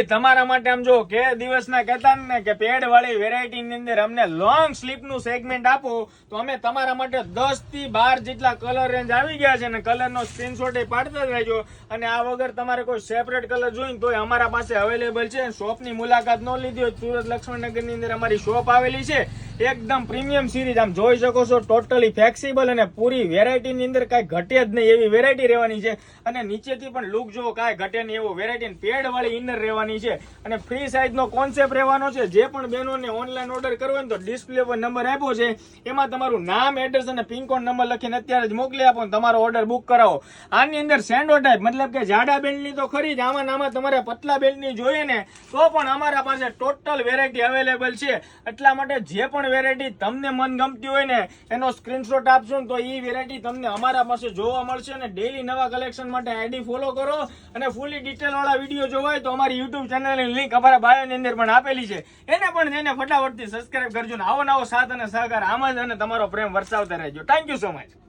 ઈ તમારા માટે આમ જો કે દિવસના કહેતા ને કે પેડ વાળી વેરાયટી ની અંદર અમને લોંગ સ્લીપ નું સેગમેન્ટ આપો તો અમે તમારા માટે 10 થી 12 જેટલા કલર રેન્જ આવી ગયા છે અને કલર નો સ્ક્રીનશોટ પાડતા જ રહેજો. અને આ વગર તમારે કોઈ સેપરેટ કલર જોઈને તો અમારા પાસે અવેલેબલ છે. શોપ ની મુલાકાત ન લીધી હોય સુરત લક્ષ્મણનગર ની અંદર અમારી શોપ આવેલી છે. એકદમ પ્રીમિયમ સિરીઝ આમ જોઈ શકો છો, ટોટલી ફ્લેક્સિબલ અને પૂરી વેરાયટી ની અંદર કઈ ઘટે જ નહીં એવી વેરાયટી રહેવાની છે. અને નીચેથી પણ લુક જો કાંઈ ઘટે નહીં એવું વેરાયટી પેડ વાળી ઇનર રહેવાની છે. અને ફ્રી સાઇઝ નો કોન્સેપ્ટ રહેવાનો છે. જે પણ બહેનોને ઓનલાઈન ઓર્ડર કરવો હોય તો ડિસ્પ્લે પર નંબર આપ્યો છે, એમાં તમારું નામ, એડ્રેસ અને પિનકોડ નંબર લખીને અત્યારે જ મોકલી આપો અને તમારો ઓર્ડર બુક કરાવો. આની અંદર સેન્ડો ટાઈપ મતલબ કે જાડા બેલ્ટ ની તો ખરી જ, આમાં તમારે પતલા બેલ્ટ ની જોઈએ ને તો પણ અમારા પાસે ટોટલ વેરાયટી અવેલેબલ છે. એટલા માટે જે પણ વેરાયટી તમને મન ગમતી હોય ને એનો સ્ક્રીનશોટ આપશો ને તો એ વેરાયટી તમને અમારા પાસે જોવા મળશે. અને ડેલી નવા કલેક્શન માટે આઈડી ફોલો કરો અને ફૂલી ડિટેલ વાળા વિડીયો જોવા હોય તો અમારી યુટ્યુબ ચેનલની લિંક અમારા બાયો ની અંદર પણ આપેલી છે. એને ફટાફટથી સબસ્ક્રાઇબ કરજો ને આવો નવો સાથ અને સહકાર આમ જ અને તમારો પ્રેમ વરસાવતા રહેજો. Thank you so much.